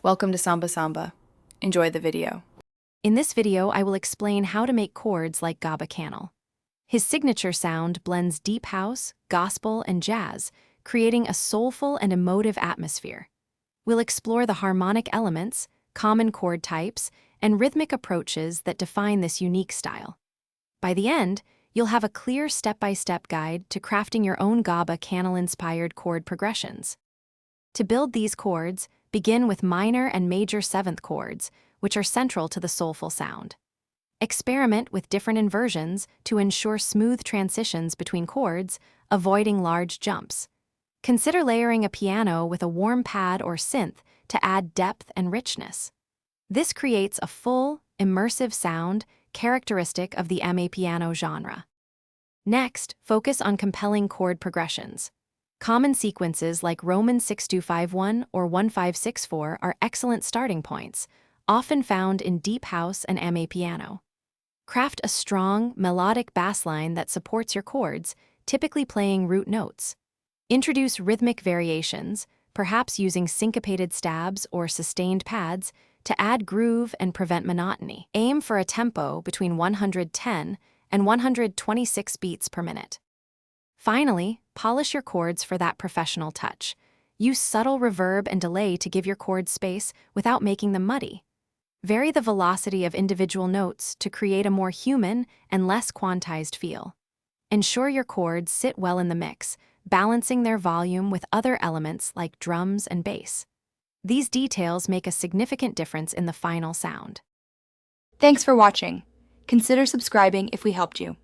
Welcome to Samba Samba. Enjoy the video. In this video, I will explain how to make chords like Gaba Cannal. His signature sound blends deep house, gospel, and jazz, creating a soulful and emotive atmosphere. We'll explore the harmonic elements, common chord types, and rhythmic approaches that define this unique style. By the end, you'll have a clear step-by-step guide to crafting your own Gaba Cannal-inspired chord progressions. To build these chords, begin with minor and major seventh chords, which are central to the soulful sound. Experiment with different inversions to ensure smooth transitions between chords, avoiding large jumps. Consider layering a piano with a warm pad or synth to add depth and richness. This creates a full, immersive sound characteristic of the piano genre. Next, focus on compelling chord progressions. Common sequences like Roman 6-2-5-1 or 1-5-6-4 are excellent starting points, often found in deep house and piano. Craft a strong, melodic bass line that supports your chords, typically playing root notes. Introduce rhythmic variations, perhaps using syncopated stabs or sustained pads, to add groove and prevent monotony. Aim for a tempo between 110 and 126 beats per minute. Finally, polish your chords for that professional touch. Use subtle reverb and delay to give your chords space without making them muddy. Vary the velocity of individual notes to create a more human and less quantized feel. Ensure your chords sit well in the mix, balancing their volume with other elements like drums and bass. These details make a significant difference in the final sound. Thanks for watching. Consider subscribing if we helped you.